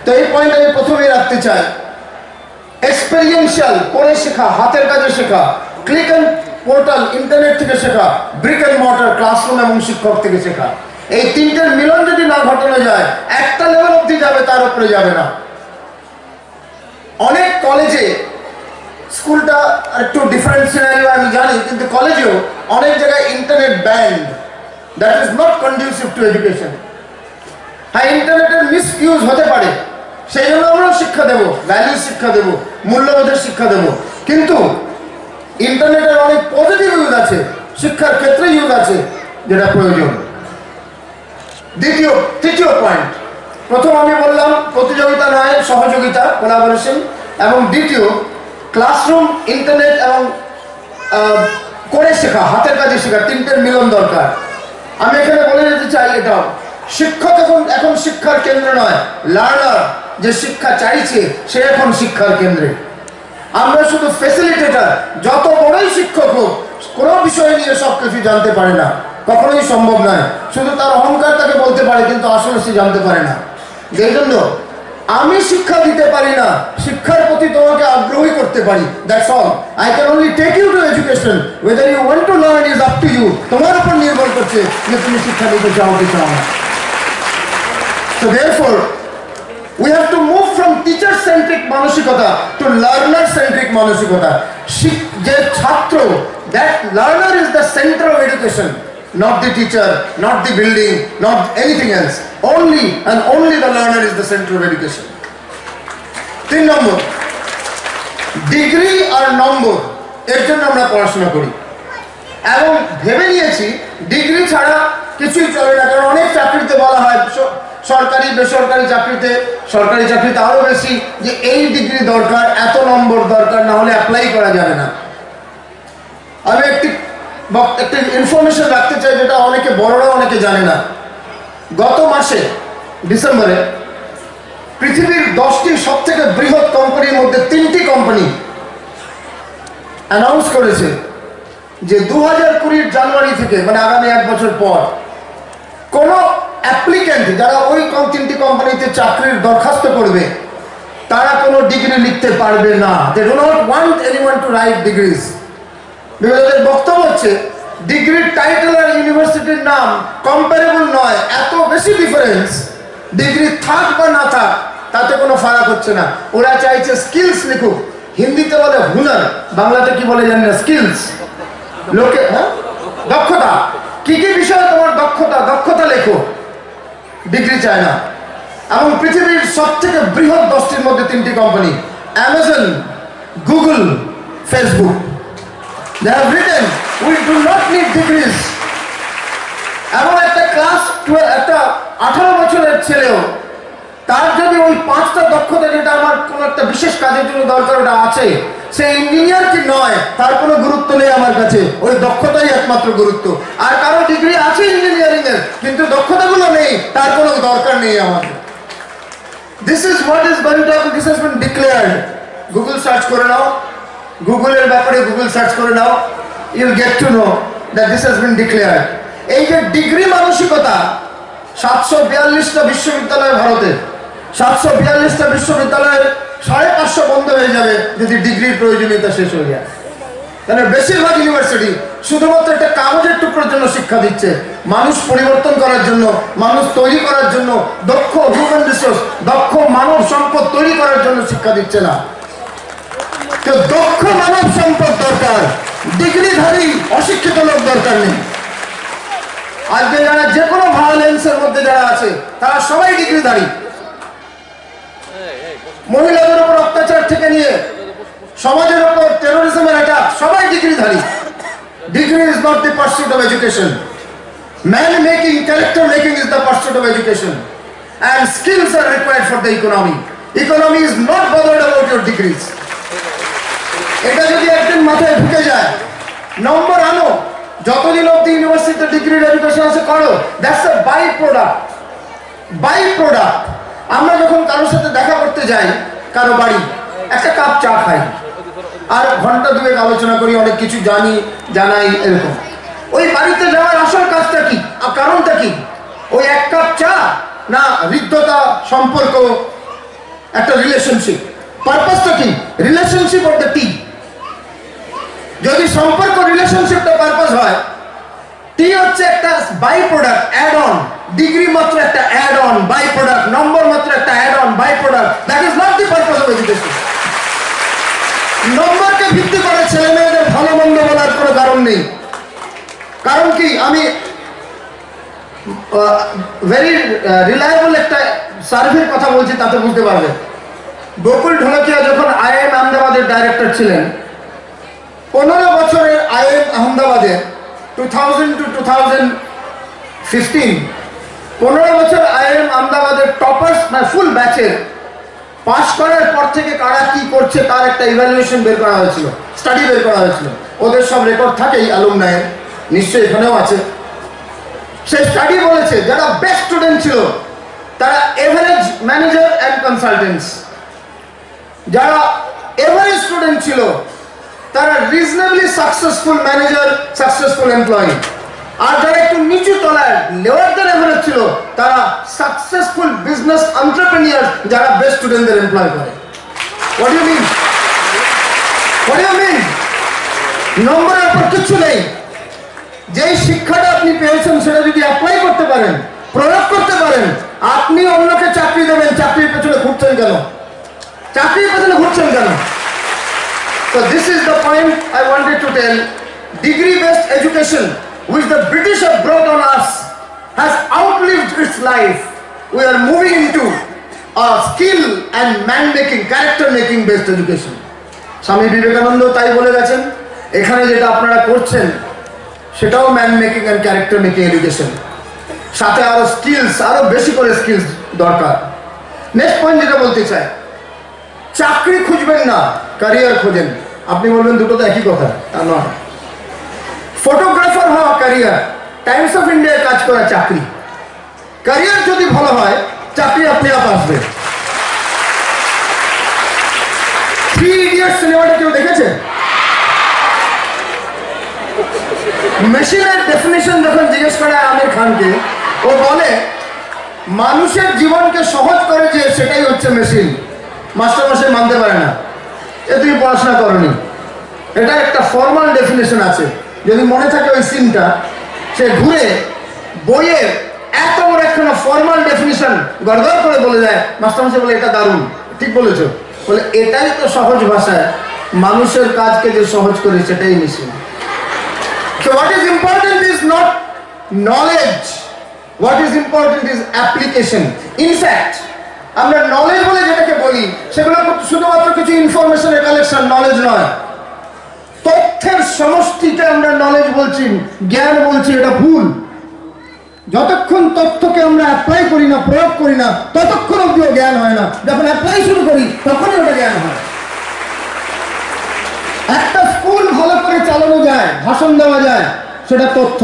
তো এই পয়েন্ট আমি প্রথমেই রাখতে চাই। এক্সপেরিয়েন্সিয়াল করে শেখা, হাতের কাজে শেখা, ক্লিক অ্যান্ড পোর্টাল ইন্টারনেট থেকে শেখা, ব্রিক অ্যান্ড মর্টার ক্লাসরুম এবং শিক্ষক থেকে শেখা, এই তিনটের মিলন যদি না ঘটানো যায় একটা লেভেল অবধি যাবে, তার উপরে যাবে না। অনেক কলেজে, স্কুলটা একটু ডিফারেন্ট সিনারিও আমি জানি, কিন্তু কলেজেও অনেক জায়গায় internet band, that is not conducive to education. হ্যাঁ, ইন্টারনেটের মিস ইউজ হতে পারে, সেই জন্য আমরাও শিক্ষা দেবো, ভ্যালু শিক্ষা দেবো, মূল্যবোধের শিক্ষা দেবো, কিন্তু ইন্টারনেটের অনেক পজিটিভ ইউজ আছে, শিক্ষার ক্ষেত্রে ইউজ আছে যেটা প্রয়োজন। তৃতীয় পয়েন্ট, প্রথম আমি বললাম প্রতিযোগিতা নয়, সহযোগিতা, কোলাবোরেশন, এবং দ্বিতীয় ক্লাসরুম, ইন্টারনেট এবং করে শেখা, হাতের কাজে শেখা, তিনটের মিলন দরকার। আমি এখানে বলে যেতে চাই, এটাও শিক্ষক এখন শিক্ষার কেন্দ্র নয়, লার্নার যে শিক্ষা চাইছে সে এখন শিক্ষার কেন্দ্রে। আমরা শুধু ফ্যাসিলিটেটর, যত বড়ই শিক্ষক হোক কোনো বিষয় নিয়ে সব কিছু জানতে পারে না, কখনোই সম্ভব নয়। শুধু তার অহংকার তাকে বলতে পারে, কিন্তু আসলে সে জানতে পারে না। এই জন্য আমি শিক্ষা দিতে পারি না, শিক্ষার প্রতি তোমাকে আগ্রহী করতে পারি, that's all. I can only take you to education, whether you want to learn is up to you. তোমার উপর নির্ভর করছে যে তুমি শিক্ষা দিতে চাও কি চাও না। So therefore, we have to move from teacher-centric মানসিকতা to learner-centric মানসিকতা। যে ছাত্র, that learner is the center of education, not the teacher, not the building, not anything else. Only and only the learner is the center of education. 3 number, degree আর number, এর জন্য আমরা পড়াশোনা করি এবং ভেবে নিয়েছি ডিগ্রি ছাড়া কিছুই চলে না। কারণ অনেক চাকরিতে বলা হয়, সরকারি বেসরকারি চাকরিতে, সরকারি চাকরিতে আরো বেশি, যে এই ডিগ্রি দরকার, এত নম্বর দরকার, না হলে অ্যাপ্লাই করা যাবে না। আমি একটি ইনফরমেশন রাখতে চাই, যেটা অনেকে বড়রা অনেকে জানে না। গত মাসে ডিসেম্বরে পৃথিবীর 10টি সব থেকে বৃহৎ কোম্পানির মধ্যে 3টি কোম্পানি অ্যানাউন্স করেছে যে 2020 জানুয়ারি থেকে, মানে আগামী 1 বছর পর, কোন অ্যাপ্লিক্যান্ট যারা ওই 3টি কোম্পানিতে চাকরির দরখাস্ত করবে তারা কোনো ডিগ্রি লিখতে পারবে না। They do not want anyone to write degrees. বিরোধীদের বক্তব্য হচ্ছে ডিগ্রির টাইটেল আর ইউনিভার্সিটির নাম কম্পারেবল নয়, এত বেশি ডিফারেন্স, ডিগ্রি থাক বা না থাক তাতে কোনো ফারাক হচ্ছে না। ওরা চাইছে স্কিলস লিখুক, হিন্দিতে বলে হুনার, বাংলাতে কি বলে জানি না, স্কিলস, লোকে, হ্যাঁ, দক্ষতা, কি কি বিষয়ে তোমার দক্ষতা লেখো, ডিগ্রি চায় না। এবং পৃথিবীর সব থেকে বৃহৎ 10টির মধ্যে 3টি company, Amazon, Google, Facebook, they have written we do not need degrees। এবং একটা ক্লাস 12, একটা 18 বছরের ছেলেও তার যদি ওই 5টা দক্ষতা, যেটা আমার কোনো একটা বিশেষ কাজের জন্য দরকার, ওটা আছে, সে ইঞ্জিনিয়ার কি নয় তার কোনো গুরুত্ব নেই আমার কাছে, ওই দক্ষতাই একমাত্র গুরুত্ব। আর কারো ডিগ্রি আছে ইঞ্জিনিয়ারিং এর, কিন্তু দক্ষতাগুলো নেই, তার কোনো দরকার নেই আমাদের। This is what is going to happen, this has been declared. Google search করে নাও, গুগলের ব্যাপারে গুগল সার্চ করে নাও, you'll get to know that this has been declared. এই যে ডিগ্রি মানসিকতা, 742টা বিশ্ববিদ্যালয় ভারতে, 742টা বিশ্ববিদ্যালয়ের 550 বন্ধ হয়ে যাবে যদি ডিগ্রির প্রয়োজনীয়তা শেষ হয়ে যায়। কারণ বেশিরভাগ ইউনিভার্সিটি শুধুমাত্র একটা কাগজের টুকরোর জন্য শিক্ষা দিচ্ছে, মানুষ পরিবর্তন করার জন্য, মানুষ তৈরি করার জন্য, দক্ষ হিউম্যান রিসোর্স, দক্ষ মানব সম্পদ তৈরি করার জন্য শিক্ষা দিচ্ছে না। তো দক্ষ মানব সম্পদ দরকার, ডিগ্রিধারী অশিক্ষিত লোক দরকার নেই। আজকে যারা যে কোনো ভায়োলেন্সের মধ্যে যারা আছে তারা সবাই ডিগ্রিধারী। মহিলাদের উপর অত্যাচার থেকে নিয়ে সমাজের উপর টেরোরিজমের অ্যাটাক, সবাই ডিগ্রিধারী। Degree is not the pursuit of education. Man making, character making is the pursuit of education, and skills are required for the economy. Economy is not bothered about your degrees. এটা যদি একদিন মাথায় ঢুকে যায়, নম্বর আনো, যতদিন অব্দি ইউনিভার্সিটিতে ডিগ্রির এডুকেশন আছে করো, দ্যাটস আ বাই প্রোডাক্ট। আমরা যখন কারোর সাথে দেখা করতে যাই, কারো বাড়ি, একটা কাপ চা খাই, আর ঘন্টা 2 আলোচনা করি, অনেক কিছু জানাই, এরকম। ওই বাড়িতে যাওয়ার আসল কাজটা কি, কারণটা কি? ওই 1 কাপ চা, না হৃদ্যতা, সম্পর্ক, একটা রিলেশনশিপ। পারপাসটা কি? রিলেশনশিপ অফ দ্য টি। যদি সম্পর্ক রিলেশনশিপটা পারপাস হয়, টি হচ্ছে একটা by product, add on. Degree মাত্র একটা add on, by product. Number মাত্র একটা add on, by product. That is not the purpose of education. নম্বরকে ভিত্তি করে ছেলে মেয়েদের ভালো মন্দ বলার কোনো কারণ নেই। কারণ কি? আমি ভেরি রিলায়েবল একটা সার্ভের কথা বলছি, তাতে বুঝতে পারবে। বকুল ঢোলকিয়া যখন আইআইএম আহমেদাবাদের ডাইরেক্টর ছিলেন, 15 বছরের আইআইএম আহমেদাবাদে 2000 to 2015, 15 বছর আইআইএম আহমেদাবাদের টপার্স মানে ফুল ব্যাচের পাস করার পর থেকে কারা কি করছে তার একটা ইভ্যালুয়েশন বের করা হয়েছিল, স্টাডি বের করা হয়েছিল। ওদের সব রেকর্ড থাকেই অ্যালুমনাইয়ের, নিশ্চয়ই এখানেও আছে। সেই স্টাডি বলেছে যারা বেস্ট স্টুডেন্ট ছিল তারা এভারেজ ম্যানেজার অ্যান্ড কনসালটেন্টস, যারা এভারেজ স্টুডেন্ট ছিল তারা reasonably successful manager, successful employee. আর যারা একটু নিচু তলায় লোয়ার দ্যান এভারেজ ছিল তারা সাকসেসফুল বিজনেস এন্টারপ্রেনিউর, যারা বেস্ট স্টুডেন্টদের এমপ্লয় করে। What do you mean? What do you mean? নম্বরের উপর কিছু নেই। যেই শিক্ষাটা আপনি পেয়েছেন সেটা যদি অ্যাপ্লাই করতে পারেন, প্রয়োগ করতে পারেন, আপনি অন্যকে চাকরি দেবেন। চাকরির পেছনে ঘুরছেন কেন? চাকরির পেছনে ঘুরছেন কেন? So this is the point I wanted to tell. Degree-based education, which the British have brought on us, has outlived its life. We are moving into a skill and man-making, character-making based education. Swami Vivekananda তাই বলে গেছেন, এখানে যেটা আপনারা করছেন সেটাও man making and character making education, সাথে আরো স্কিলস, আরো বেশি করে স্কিলস দরকার। নেক্সট পয়েন্ট যেটা বলতে চাই, চাকরি খুঁজবেন না, ক্যারিয়ার খোঁজেন। আপনি বলবেন দুটো তো একই কথা, তা নয়। ফটোগ্রাফার হওয়া ক্যারিয়ার, টাইমস অফ ইন্ডিয়ায় কাজ করা চাকরি। ক্যারিয়ার যদি ভালো হয় চাকরি আপনি আপ আসবে। 3 ইডিয়টস সিনেমাটা কেউ দেখেছে? মেশিনের ডেফিনিশন যখন জিজ্ঞেস করে আমির খানকে, ও বলে মানুষের জীবনকে সহজ করে যে সেটাই হচ্ছে মেশিন। মাস্টারমশাই মানতে পারে না, এ তুমি পড়াশোনা করনি। এটা একটা ফর্মাল ডেফিনেশন আছে, যদি মনে থাকে ওই সিনটা, সে ঘুরে বইয়ের এত বড় একখানা ফর্মাল ডেফিনেশন গড়গড় করে বলে যায়। মাস্টারমশাই বলে এটা দারুণ, ঠিক বলেছো। বলে এটাই তো সহজ ভাষায় মানুষের কাজকে যে সহজ করে সেটাই machine. So what is important is not knowledge. What is important is application. In fact, আমরা নলেজ বলে যেটাকে বলি সেগুলো শুধুমাত্র কিছু ইনফরমেশনের কালেকশন, নলেজ নয়। তথ্যের সমষ্টিকে আমরা নলেজ বলছি, জ্ঞান বলছি, এটা ভুল। যতক্ষণ তথ্যকে আমরা অ্যাপ্লাই করি না, প্রয়োগ করি না, ততক্ষণ অবধিও জ্ঞান হয় না। যখন অ্যাপ্লাই শুরু করি তখনই ওটা জ্ঞান হয়। একটা স্কুল ভালো করে চালানো যায়, ভাষণ দেওয়া যায়, সেটা তথ্য।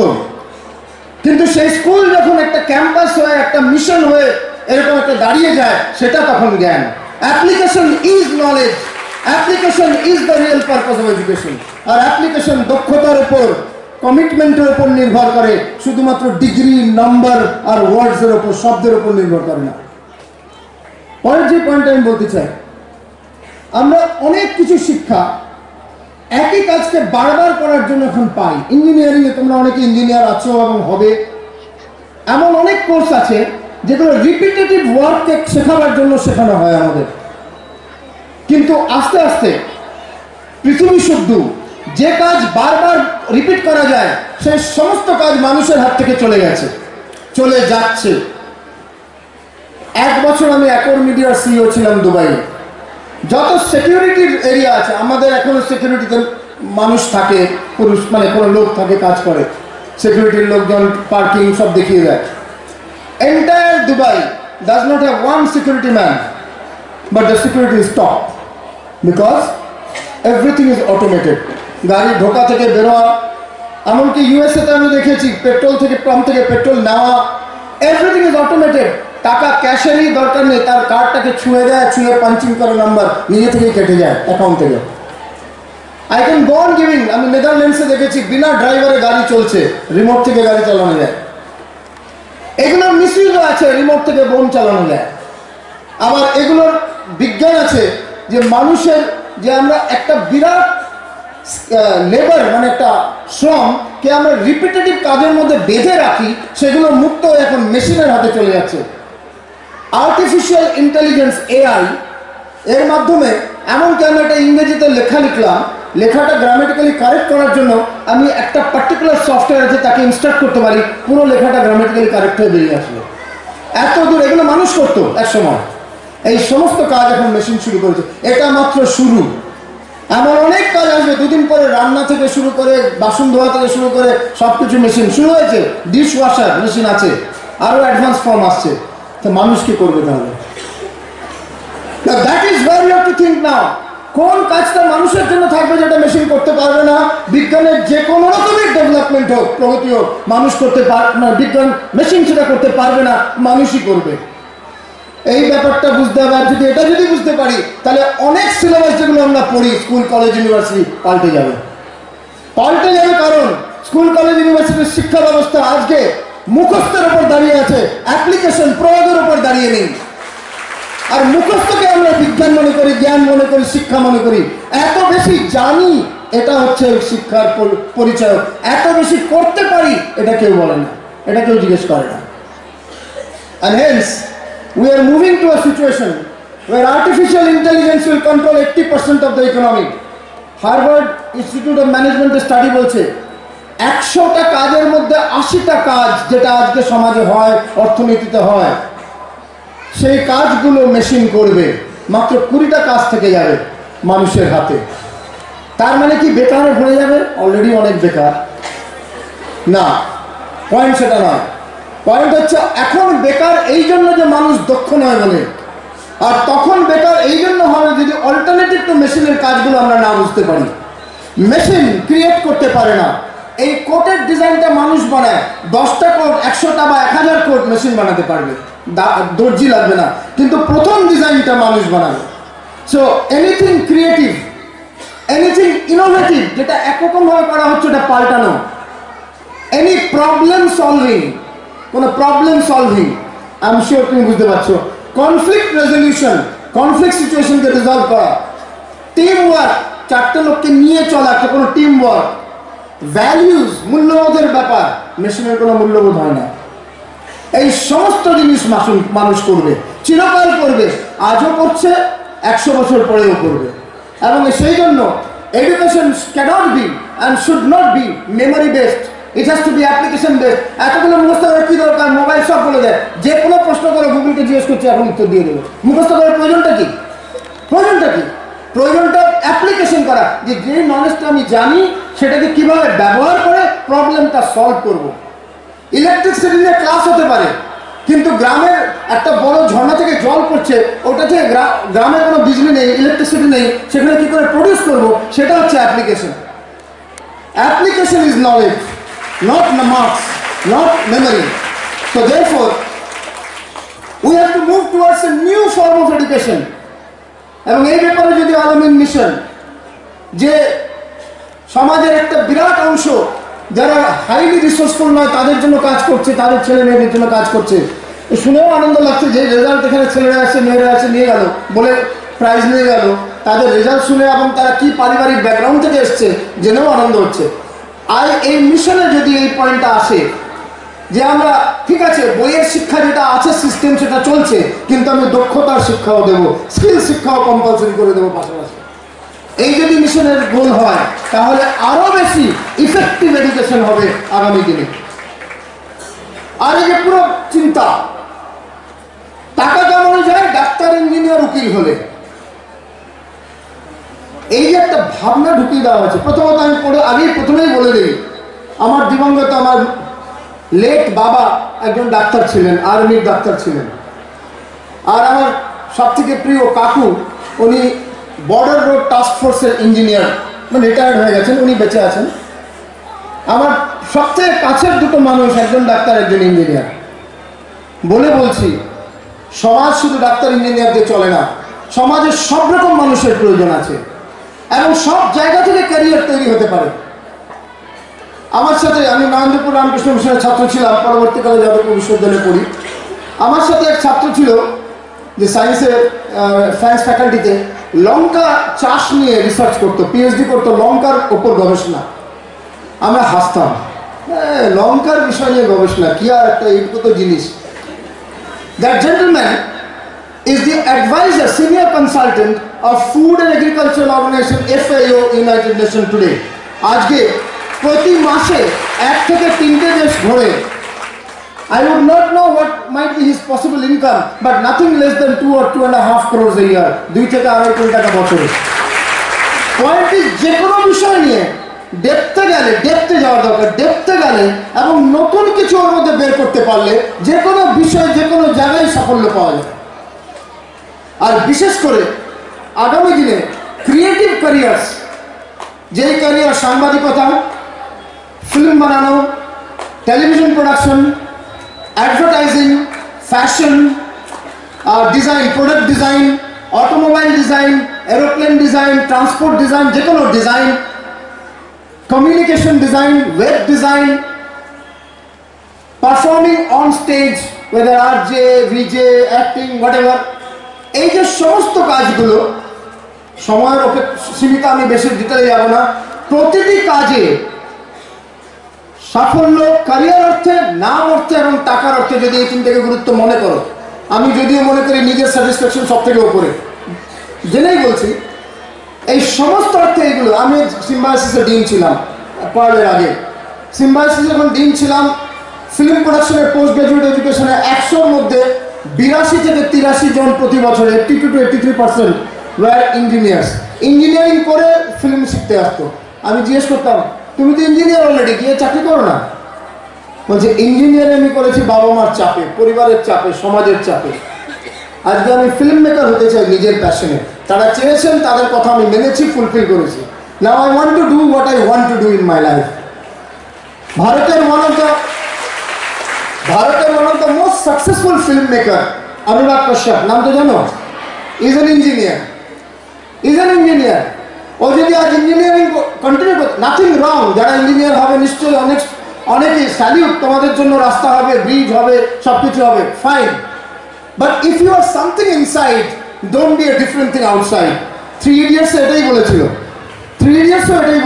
কিন্তু সেই স্কুল যখন একটা ক্যাম্পাস হয়ে, একটা মিশন হয়ে এরকম একটা দাঁড়িয়ে যায়, সেটা তখন জ্ঞান। Application is knowledge, application is the real purpose of education. আর অ্যাপ্লিকেশন দক্ষতার উপর, কমিটমেন্টের উপর নির্ভর করে, শুধুমাত্র ডিগ্রি, নাম্বার আর ওয়ার্ডসের উপর, শব্দের উপর নির্ভর করে না। পরের যে পয়েন্ট আমি বলতে চাই, আমরা অনেক কিছু শিক্ষা একই কাজকে বারবার করার জন্য এখন পাই। ইঞ্জিনিয়ারিংয়ে তোমরা অনেকে ইঞ্জিনিয়ার আছো এবং হবে, এমন অনেক কোর্স আছে যেগুলো রিপিটেটিভ ওয়ার্ককে শেখাবার জন্য শেখানো হয় আমাদের। কিন্তু আস্তে আস্তে পৃথিবী শুদ্ধ যে কাজ বারবার রিপিট করা যায়, সেই সমস্ত কাজ মানুষের হাত থেকে চলে গেছে, চলে যাচ্ছে। 1 বছর আমি অ্যাকর মিডিয়ার সিইও ছিলাম দুবাইয়ে। যত সিকিউরিটির এরিয়া আছে, আমাদের এখনো সিকিউরিটিতে মানুষ থাকে, পুরুষ মানে কোনো লোক থাকে, কাজ করে, সিকিউরিটির লোকজন পার্কিং সব দেখিয়ে দেয়। Entire Dubai does not have one security man, but the security is top because everything is automated. গাড়ি ঢোকা থেকে বেরোয়া, এমনকি ইউএসএ তে আমি দেখেছি পেট্রোল থেকে, পাম্প থেকে পেট্রোল নেওয়া, এভরিথিং ইজ অটোমেটেড। টাকা ক্যাশেরই দরকার নেই, তার কার্ডটাকে ছুঁয়ে দেয়, ছুঁয়ে পাঞ্চিং করে নাম্বার নিজে থেকেই কেটে যায় অ্যাকাউন্ট থেকে। I can go on giving. আমি নেদারল্যান্ডসে দেখেছি বিনা ড্রাইভারে গাড়ি চলছে, রিমোট থেকে গাড়ি চালানো যায়। এগুলোর মিসইউজও আছে, রিমোট থেকে বোম চালানো যায়। আবার এগুলোর বিজ্ঞান আছে যে মানুষের যে আমরা একটা বিরাট লেবার মানে একটা শ্রমকে আমরা রিপিটেটিভ কাজের মধ্যে বেঁধে রাখি, সেগুলো মুক্ত হয়ে এখন মেশিনের হাতে চলে যাচ্ছে। আর্টিফিশিয়াল ইন্টেলিজেন্স এআই এর মাধ্যমে এমনকি আমি একটা ইংরেজিতে লেখা লিখলাম, লেখাটা গ্রামেটিক্যালি কারেক্ট করার জন্য আমি একটা পার্টিকুলার সফটওয়্যার আছে তাকে ইনস্ট্রাক্ট করতে পারি, পুরো লেখাটা গ্রামেটিক্যালি কারেক্ট হয়ে বেরিয়ে আসবে। এত দূর এগুলো মানুষ করতো এক সময়, এই সমস্ত কাজ এখন মেশিন শুরু করেছে। এটা মাত্র শুরু, এমন অনেক কাজ আসবে। দুদিন পরে রান্না থেকে শুরু করে বাসন ধোয়া থেকে শুরু করে সবকিছু মেশিন শুরু হয়েছে। ডিশ ওয়াশার মেশিন আছে, আরো অ্যাডভান্স ফর্ম আসছে। তো মানুষ কি করবে তাহলে? That is where you have to think now. কোন কাজটা মানুষের জন্য থাকবে যেটা মেশিন করতে পারবে না? বিজ্ঞানের যে কোনো রকমের ডেভেলপমেন্ট হোক, প্রগতি হোক, মানুষ করতে পারবে না, বিজ্ঞান মেশিন সেটা করতে পারবে না, মানুষই করবে। এই ব্যাপারটা বুঝতে হবে। আর যদি এটা বুঝতে পারি, তাহলে অনেক সিলেবাস যেগুলো আমরা পড়ি স্কুল কলেজ ইউনিভার্সিটি পাল্টে যাবে। কারণ স্কুল কলেজ ইউনিভার্সিটির শিক্ষা ব্যবস্থা আজকে মুখস্থের উপর দাঁড়িয়ে আছে, অ্যাপ্লিকেশন প্রয়োগের উপর দাঁড়িয়ে নেই। আর মুখস্থকে আমরা বিজ্ঞান মনে করি, জ্ঞান মনে করি, শিক্ষা মনে করি। এত বেশি জানি এটা হচ্ছে শিক্ষার পরিচয়। এত বেশি করতে পারি এটা কেউ বলে না, এটা কেউ জিজ্ঞেস করে না। And hence we are moving to a situation where artificial intelligence will control 80% of the economy. Harvard Institute of Management study বলছে 100টা কাজের মধ্যে 80টা কাজ যেটা আজকে সমাজে হয়, অর্থনীতিতে হয়, সেই কাজগুলো মেশিন করবে। মাত্র 20টা কাজ থেকে যাবে মানুষের হাতে। তার মানে কি বেকার হয়ে যাবে? অলরেডি অনেক বেকার না, পয়েন্ট সেটা নয়। পয়েন্ট হচ্ছে এখন বেকার এই জন্য যে মানুষ দক্ষ নয় বলে, আর তখন বেকার এই জন্য হবে যদি অল্টারনেটিভ টু মেশিনের কাজগুলো আমরা না বুঝতে পারি। মেশিন ক্রিয়েট করতে পারে না। এই কোটের ডিজাইনটা মানুষ বানায়, 10টা কোট, 100টা বা 1000 কোট মেশিন বানাতে পারবে, দর্জি লাগবে না। কিন্তু প্রথম ডিজাইনটা মানুষ বানাবে। So anything creative, anything innovative যেটা একরকমভাবে করা হচ্ছে ওটা পাল্টানো। এনি প্রবলেম সলভিং, কোনো প্রবলেম সলভিং, আমি শিওর তুমি বুঝতে পারছো, কনফ্লিক্ট রেজলিউশন, কনফ্লিক্ট সিচুয়েশনকে রিজলভ করা, টিম ওয়ার্ক, 4টে লোককে নিয়ে চলা, কোনো টিম ওয়ার্ক, ভ্যালিউজ, মূল্যবোধের ব্যাপার, মেশিনের কোনো মূল্যবোধ হয় না। এই সমস্ত জিনিস মানুষ করবে, চিরকাল করবে, আজও করছে, 100 বছর পরেও করবে। এবং সেই জন্য education cannot be and should not be memory based, it has to be application based. এতগুলো মুখস্থ করার কি দরকার? মোবাইল সব বলে দেয়, যে কোনো প্রশ্ন করে গুগলকে জিজ্ঞেস করছে, এখন উত্তর দিয়ে দেবে। মুখস্থ করার প্রয়োজনটা কি? প্রয়োজনটা অ্যাপ্লিকেশন করা, যে নলেজটা আমি জানি সেটাকে কিভাবে ব্যবহার করে প্রবলেমটা সলভ করব। ইলেকট্রিসিটি নিয়ে ক্লাস হতে পারে, কিন্তু গ্রামের একটা বড় ঝর্ণা থেকে জল পড়ছে, ওটা থেকে গ্রামে কোনো বিজলি নেই, ইলেকট্রিসিটি নেই, সেখানে কি করে প্রডিউস করবো, সেটা হচ্ছে application. Application is knowledge, not marks, not memory. So therefore we have to move towards a new form of education. এবং এই ব্যাপারে যদি আলামিন মিশন, যে সমাজের একটা বিরাট অংশ যারা হাইলি রিসোর্সফুল নয় তাদের জন্য কাজ করছে, তাদের ছেলে মেয়েদের জন্য কাজ করছে, শুনেও আনন্দ লাগছে যে রেজাল্ট এখানে ছেলেরা আসে, মেয়েরা আসে, নিয়ে গেল বলে প্রাইজ নিয়ে গেল, তাদের রেজাল্ট শুনে এবং তারা কি পারিবারিক ব্যাকগ্রাউন্ড থেকে এসছে জেনেও আনন্দ হচ্ছে। আর এই মিশনে যদি এই পয়েন্টটা আসে যে আমরা ঠিক আছে বইয়ের শিক্ষা যেটা আছে সিস্টেম সেটা চলছে, কিন্তু আমি দক্ষতার শিক্ষাও দেবো, স্কিল শিক্ষাও কম্পালসরি করে দেবো পাশাপাশি, এই যদি মিশনের গোল হয় তাহলে আরো বেশি ইফেক্টিভ এডুকেশন হবে আগামী দিনে। আর এই যে পুরো চিন্তা, টাকা কামানো যায় ডাক্তার, ইঞ্জিনিয়ার, উকিল হলে, এই যে একটা ভাবনা ঢুকিয়ে দেওয়া হয়েছে। প্রথমত আমি প্রথমেই বলে দিই, আমার দিবঙ্গত আমার লেট বাবা একজন ডাক্তার ছিলেন, আর্মির ডাক্তার ছিলেন। আর আমার সবথেকে প্রিয় কাকু, উনি বর্ডার রোড টাস্ক ফোর্সের ইঞ্জিনিয়ার, রিটায়ার্ড হয়ে গেছেন, উনি বেঁচে আছেন। আমার সবথেকে কাছের দুটো মানুষ, একজন ডাক্তার, একজন ইঞ্জিনিয়ার। বলছি সমাজ শুধু ডাক্তার ইঞ্জিনিয়ার দিয়ে চলে না, সমাজের সব রকম মানুষের প্রয়োজন আছে এবং সব জায়গা থেকে ক্যারিয়ার তৈরি হতে পারে। আমার সাথে, আমি নারায়ণপুর রামকৃষ্ণ মিশনের ছাত্র ছিলাম, পরবর্তীকালে যাদবপুর বিশ্ববিদ্যালয়ে পড়ি। আমার সাথে এক ছাত্র ছিল, যে সায়েন্সের সায়েন্স ফ্যাকাল্টিতে লঙ্কা চাষ নিয়ে রিসার্চ করতো, পিএইচডি করতো লঙ্কার ওপর গবেষণা। আমরা হাসতাম, লঙ্কার বিষয় নিয়ে গবেষণা কি আর একটা এইটুকু তো জিনিস। That gentleman is the advisor, senior consultant of Food and Agricultural Organization FAO United Nations today. আজকে প্রতি মাসে 1 থেকে 3টে দেশ ঘোরে। I would not know what might be his possible income, but nothing less than 2 or 2.5 crores a year, 2 থেকে 2.5 কোটি টাকা বছরে। পয়েন্ট ইজ যে কোনো বিষয় নিয়ে ডেপথে যাওয়ার দরকার, ডেপথে গেলে এবং নতুন কিছু ওর মধ্যে বের করতে পারলে যে কোনো বিষয় যে কোনো জায়গায় সাফল্য পাওয়া যায়। আর বিশেষ করে আগামী দিনে ক্রিয়েটিভ ক্যারিয়ার্স, যেই ক্যারিয়ার সাংবাদিকতা, ফিল্ম বানানো, television production, advertising, fashion design, product design, automobile design, aeroplane design, transport design, যে কোনো design, communication design, web design, performing on stage, weather RJ, ভিজে, অ্যাক্টিং, হোয়াট এভার, এই যে সমস্ত কাজগুলো, সময়ের সীমিত, আমি বেশি ডিটেলে যাব না। প্রতিটি কাজে সাফল্য ক্যারিয়ার অর্থে, নাম অর্থে এবং টাকার অর্থে যদি এই তিনটাকে গুরুত্ব মনে করো, আমি যদিও মনে করি নিজের স্যাটিসফ্যাকশন সব থেকে উপরে, জেনেই বলছি এই সমস্ত অর্থে এইগুলো। আমি সিম্বায়োসিসের ডিন ছিলাম পড়ার আগে, সিম্বায়োসিস যখন ডিন ছিলাম, ফিল্ম প্রোডাকশনের পোস্ট গ্রাজুয়েট এডুকেশনে 100-র মধ্যে 82 থেকে 83 জন প্রতি বছর, 82 to 83% ওয়ার ইঞ্জিনিয়ার্স। ইঞ্জিনিয়ারিং করে ফিল্ম শিখতে আসতো। আমি জিজ্ঞেস করতাম, তুমি তো ইঞ্জিনিয়ার অলরেডি, গিয়ে চাকরি করো না? বলছে ইঞ্জিনিয়ারিং আমি করেছি বাবা মার চাপে, পরিবারের চাপে, সমাজের চাপে। আজকে আমি ফিল্ম মেকার হতে চাই নিজের প্যাশনে। তারা চেয়েছেন, তাদের কথা আমি মেনেছি, ফুলফিল করেছি। Now I want to do what I want to do in my life. ভারতের one of the most successful film maker Anurag Kashyap, নাম তো জানো? Is an engineer. ও যদি আজ ইঞ্জিনিয়ারিং কন্টিনিউ করতে, নাথিং রং, যারা ইঞ্জিনিয়ার হবে নিশ্চয়ই অনেকেই স্যালিউট, তোমাদের জন্য রাস্তা হবে, ব্রিজ হবে, সব কিছু হবে, fine. But if you are something inside, don't be a different thing outside. 3 Idiots এটাই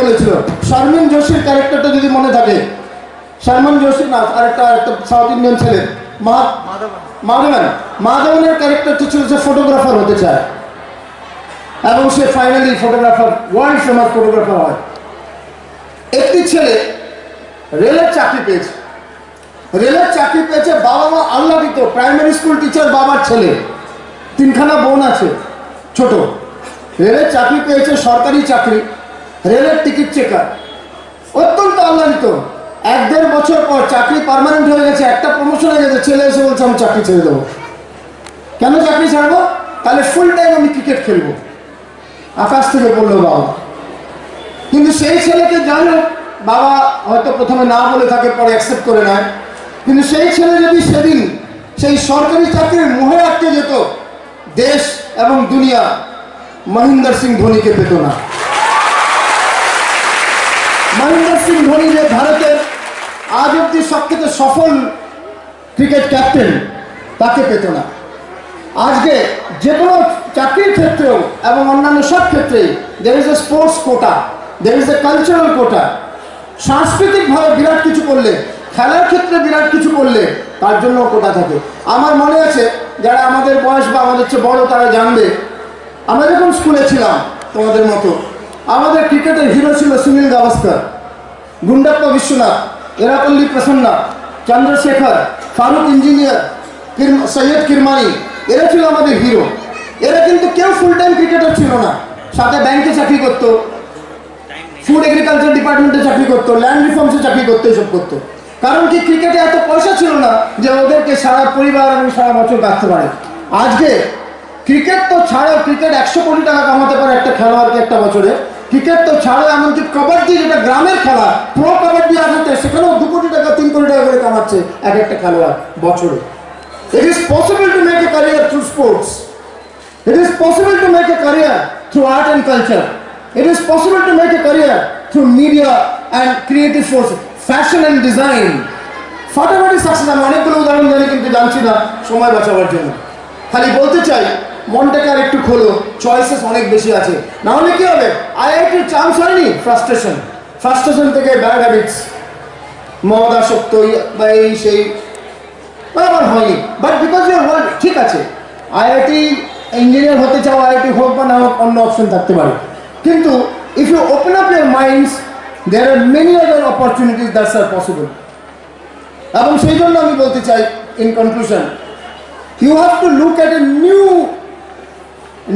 বলেছিল, শারমিন জোশীর ক্যারেক্টারটা যদি মনে থাকে, শারমিন জোশী না, আরেকটা সাউথ ইন্ডিয়ান ছেলে, মাধবনের ক্যারেক্টারটা ছিল যে ফটোগ্রাফার হতে চায় এবং সে finally photographer, world famous photographer হয়। একটি ছেলে রেলের চাকরি পেয়েছে, বাবা মা আহ্লাদিত, প্রাইমারি স্কুল টিচার বাবার ছেলে, 3খানা বোন আছে ছোট, রেলের চাকরি পেয়েছে, সরকারি চাকরি, রেলের টিকিট চেকার, অত্যন্ত আহ্লাদিত। 1-1.5 বছর পর চাকরি পার্মানেন্ট হয়ে গেছে, একটা প্রমোশন হয়ে গেছে, ছেলে এসে বলছে আমি চাকরি ছেড়ে দেবো। কেন চাকরি ছাড়বো? তাহলে ফুল টাইম আমি ক্রিকেট খেলবো। আকাশ থেকে বললো বাবা। কিন্তু সেই ছেলেকে জানো, বাবা হয়তো প্রথমে না বলে থাকে, পরে অ্যাকসেপ্ট করে নেয়। কিন্তু সেই ছেলে যদি সেদিন সেই সরকারি চাকরির মোহে আটকে যেত, দেশ এবং দুনিয়া মহেন্দ্র সিং ধোনিকে পেত না। মহেন্দ্র সিং ধোনি যে ভারতের আজ অব্দি সবথেকে সফল ক্রিকেট ক্যাপ্টেন, তাকে পেত না। আজকে যে কোনো চাকরির ক্ষেত্রেও এবং অন্যান্য সব ক্ষেত্রেই there is a sports quota, there is a cultural quota. সাংস্কৃতিকভাবে বিরাট কিছু করলে, খেলার ক্ষেত্রে বিরাট কিছু করলে তার জন্য কোটা থাকে। আমার মনে আছে, যারা আমাদের বয়স বা আমাদের চেয়ে বড় তারা জানবে, আমরা যখন স্কুলে ছিলাম তোমাদের মতো, আমাদের ক্রিকেটের হিরো ছিল সুনীল গাভাস্কর, গুন্ডাপ্পা বিশ্বনাথ, এরাপল্লী প্রসন্না, চন্দ্রশেখর, ফারুক ইঞ্জিনিয়ার, সৈয়দ কিরমানি, এরা ছিল আমাদের হিরো। এরা কিন্তু কেউ ফুল টাইম ক্রিকেটার ছিল না, সাথে ব্যাংকে চাকরি করতো, ফুড এগ্রিকালচার ডিপার্টমেন্টে চাকরি করতো, ল্যান্ড রিফর্মসে চাকরি করতো, এসব করতো। কারণ কি, ক্রিকেটে এত পয়সা ছিল না যে ওদেরকে সারা পরিবার এবং সারা বছর বাঁচতে পারে। আজকে ক্রিকেট তো ছাড়াও, ক্রিকেট 100 কোটি টাকা কামাতে পারে একটা খেলোয়াড়কে একটা বছরে। ক্রিকেট তো ছাড়াও এমনকি কবাডি, যেটা গ্রামের খেলা, প্রো কবাডি আসতে, সেখানেও 2 কোটি টাকা 3 কোটি টাকা করে কামাচ্ছে একটা খেলোয়াড় বছরে। It is possible to make a career through sports. It is possible to make a career through art and culture. It is possible to make a career through media and creative force, fashion and design. ফাটাফাটি success. আমি অনেকগুলো উদাহরণ জানি কিন্তু জানছি না সময় বাঁচাবার জন্য। খালি বলতে চাই মনটাকে আর একটু খোলো, চয়েসেস অনেক বেশি আছে। না হলে কি হবে, আইআইটির চান্স হয়নি, ফ্রাস্ট্রেশন থেকে ব্যাড হ্যাবিটস, মদ আসক্ত বা এই সেই, আমার হয়নি। বাট বিকজ ইউর ওয়ার্ল্ড ঠিক আছে, আইআইটি ইঞ্জিনিয়ার হতে চাও, আইআইটি হোক বা না হোক, অন্য অপশন থাকতে পারে। কিন্তু if you open up your minds, there are many other opportunities that's are possible. এবং সেই জন্য আমি বলতে চাই in conclusion, you have to look at a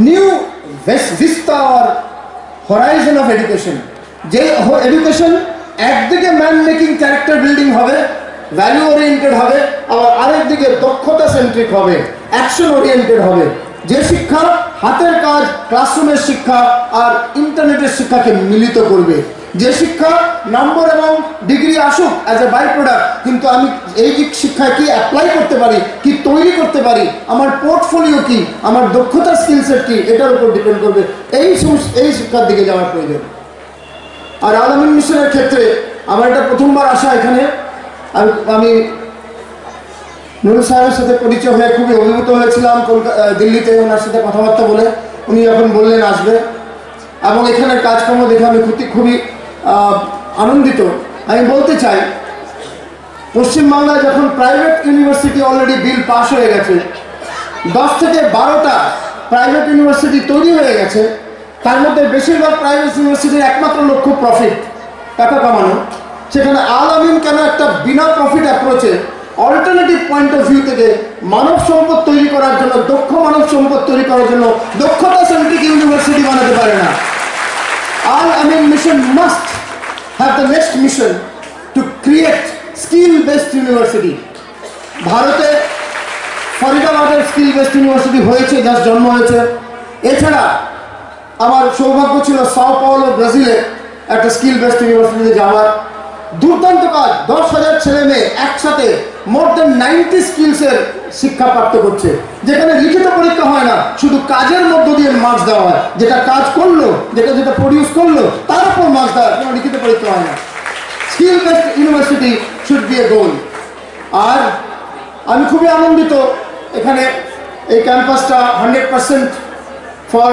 new vista or horizon of education. যে এডুকেশন একদিকে ম্যান মেকিং ক্যারেক্টার বিল্ডিং হবে, value oriented হবে, আবার আরেকদিকে দক্ষতা সেন্ট্রিক হবে, অ্যাকশন ওরিয়েন্টেড হবে। যে শিক্ষা হাতের কাজ, ক্লাসরুমের শিক্ষা আর ইন্টারনেটের শিক্ষাকে মিলিত করবে। যে শিক্ষা নম্বর এবং ডিগ্রি আসুক অ্যাজ এ বাই প্রোডাক্ট, কিন্তু আমি এই শিক্ষায় কি অ্যাপ্লাই করতে পারি, কি তৈরি করতে পারি, আমার পোর্টফোলিও কি, আমার দক্ষতার স্কিলসেট কি, এটার উপর ডিপেন্ড করবে। এই শিক্ষার দিকে যাওয়ার প্রয়োজন। আর আল আমিন মিশনের ক্ষেত্রে আমার এটা প্রথমবার আসা এখানে। আমি নুরুল সাহেবের সাথে পরিচয় হয়ে খুবই অভিভূত হয়েছিলাম দিল্লিতে ওনার সাথে কথাবার্তা বলে। উনি যখন বললেন আসবে এবং এখানের কাজকর্ম দেখে আমি খুবই আনন্দিত। আমি বলতে চাই, পশ্চিমবাংলায় যখন private university already bill pass হয়ে গেছে, 10 থেকে 12টা প্রাইভেট ইউনিভার্সিটি তৈরি হয়ে গেছে, তার মধ্যে বেশিরভাগ প্রাইভেট ইউনিভার্সিটির একমাত্র লক্ষ্য প্রফিট, টাকা কামানো। সেখানে আল আমিন কেন একটা বিনা প্রফিট অ্যাপ্রোচে অল্টারনেটিভ পয়েন্ট অফ ভিউ থেকে মানব সম্পদ তৈরি করার জন্য, দক্ষ মানব সম্পদ তৈরি করার জন্য দক্ষতা সেন্ট্রিক ইউনিভার্সিটি বানাতে পারে না? Al Amin mission must have the next mission to create skill-based university. ভারতে ফরিদাবাদের স্কিল বেসড ইউনিভার্সিটি হয়েছে, যার জন্ম হয়েছে। এছাড়া আমার সৌভাগ্য ছিল সাও পাওলো ব্রাজিলে একটা স্কিল বেসড ইউনিভার্সিটিতে যাওয়ার। দুর্দান্ত কাজ, 10,000 ছেলে মেয়ে একসাথে মোর দেন 90 স্কিলসের শিক্ষা প্রাপ্ত করছে, যেখানে লিখিত পরীক্ষা হয় না, শুধু কাজের মধ্য দিয়ে মার্কস দেওয়া হয়। যেটা কাজ করলো, যেটা প্রডিউস করলো, তার উপর মার্কস দেওয়া, কোনো লিখিত পরীক্ষা হয় না। Skill based university should be a goal. আর আমি খুবই আনন্দিত এখানে এই ক্যাম্পাসটা 100% for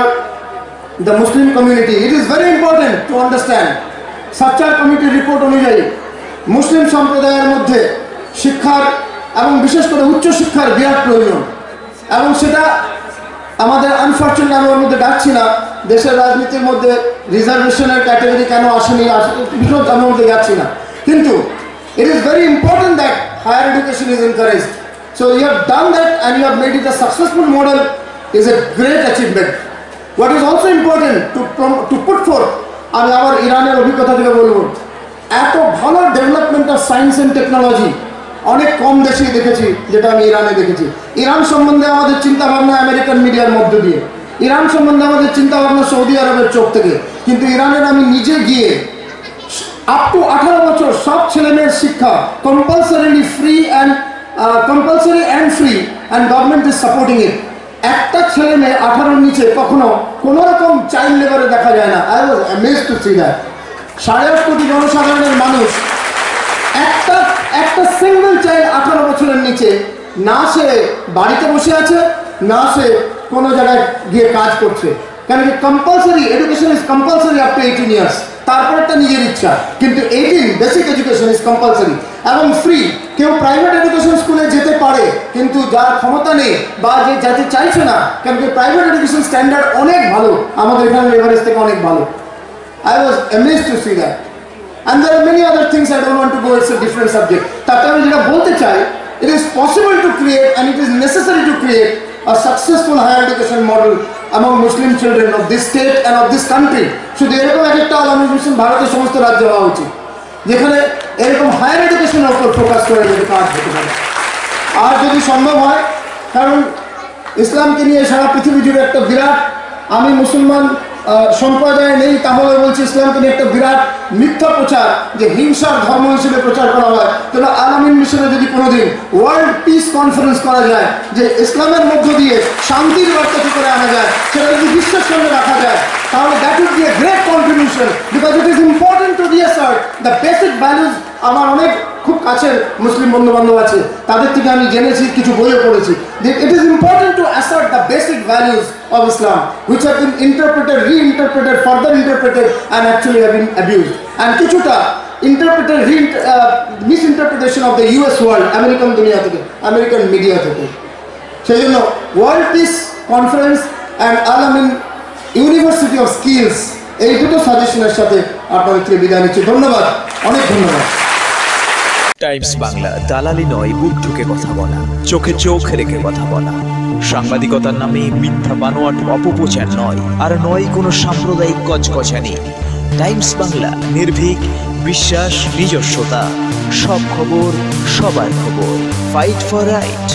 the Muslim community. It is very important to understand, Sachar কমিটির রিপোর্ট অনুযায়ী মুসলিম সম্প্রদায়ের মধ্যে শিক্ষার এবং বিশেষ করে উচ্চশিক্ষার বিরাট প্রয়োজন। এবং সেটা আমাদের আনফর্চুনেট, আমি ওর মধ্যে ডাকছি না, দেশের রাজনীতির মধ্যে রিজার্ভেশনের ক্যাটাগরি কেন আসেনি, বিশেষ আমি মধ্যে যাচ্ছি না, কিন্তু it is very important that higher education is encouraged. So you have done that and you have made it a successful model is a great achievement. What is also important to put forth, আমি আবার ইরানের অভিজ্ঞতা থেকে বলবো, এত ভালো development of science and technology অনেক কম দেশেই দেখেছি, যেটা আমি ইরানে দেখেছি। ইরান সম্বন্ধে আমাদের চিন্তাভাবনা আমেরিকান মিডিয়ার মধ্য দিয়ে, ইরান সম্বন্ধে আমাদের চিন্তাভাবনা সৌদি আরবের চোখ থেকে, কিন্তু ইরানের আমি নিজে গিয়ে আপ টু 18 বছর সব ছেলেমেয়ের শিক্ষা compulsory and free and government is supporting it. একটা ছেলে মেয়ে 18-র নিচে কখনো কোনো রকম চাইল্ড লেবারে দেখা যায় না। I was amazed to see that. 8.5 কোটি জনসাধারণের মানুষ, একটা সিঙ্গেল চাইল্ড 18 বছরের নিচে, না সে বাড়িতে বসে আছে, না সে কোনো জায়গায় গিয়ে কাজ করছে। কারণ কি compulsory education is compulsory up to 18 years, তারপরেরটা নিজের ইচ্ছা, কিন্তু 18 বেসিক এডুকেশন ইজ কম্পালসারি এবং ফ্রি। কেউ প্রাইভেট এডুকেশন স্কুলে যেতে পারে, কিন্তু যার ক্ষমতা নেই বা যে যেতে চাইছে না, কারণ কি প্রাইভেট এডুকেশন স্ট্যান্ডার্ড অনেক ভালো, আমাদের এখানে এভারেজ থেকে অনেক ভালো। I was amazed to see that. And there are many other things I don't want to go, it's a different subject. তাতে আমি যেটা বলতে চাই, it is possible to create and it is necessary to create a successful higher education model among Muslim children of this state and of this country. শুধু এরকম একটা আল আমিন mission ভারতের সমস্ত রাজ্যে হওয়া উচিত, যেখানে এরকম হায়ার এডুকেশনের উপর ফোকাস করে যদি কাজ হতে পারে। আর যদি সম্ভব হয়, কারণ ইসলামকে নিয়ে সারা পৃথিবী জুড়ে একটা বিরাট, আমি মুসলমান সম্প্রদায় নেই তাহলে বলছি, ইসলামকে নিয়ে একটা বিরাট মিথ্যা প্রচার যে হিংসার ধর্ম হিসেবে প্রচার করা হয়। তাহলে আল আমিন মিশনে যদি কোনোদিন ওয়ার্ল্ড পিস কনফারেন্স করা যায়, যে ইসলামের মধ্য দিয়ে শান্তির বার্তা কি করে আনা যায়, সেটা যদি বিশ্বের সঙ্গে রাখা যায়, তাহলে that would be a great contribution, because it is important to reassert the basic values. আমার অনেক খুব কাছের মুসলিম বন্ধু বান্ধব আছে, তাদের থেকে আমি জেনেছি, কিছু বইও পড়েছি, যে ইট is important two assert the basic values of Islam, which have been interpreted, reinterpreted, further interpreted, and actually have been abused. And কিছুটা interpreted, misinterpretation of the US world, American দুনিয়া থেকে, American media থেকে। সেই জন্য World Peace Conference and Al-Amin University of Skills এই দুটো সাজেশনের সাথে আপনাদের থেকে বিদায় নিচ্ছি। ধন্যবাদ, অনেক ধন্যবাদ। টাইমস বাংলা দালালি নয়, বুক ঠুকে কথা বলা, চোখে চোখ রেখে কথা বলা। সাংবাদিকতার নামে মিথ্যা বানোয়াট অপপ্রচার নয়, আর নয় কোনো সাম্প্রদায়িক কচকচানি। টাইমস বাংলা নির্ভীক, বিশ্বাস, নিজস্বতা, সব খবর, সবার খবর। Fight for right.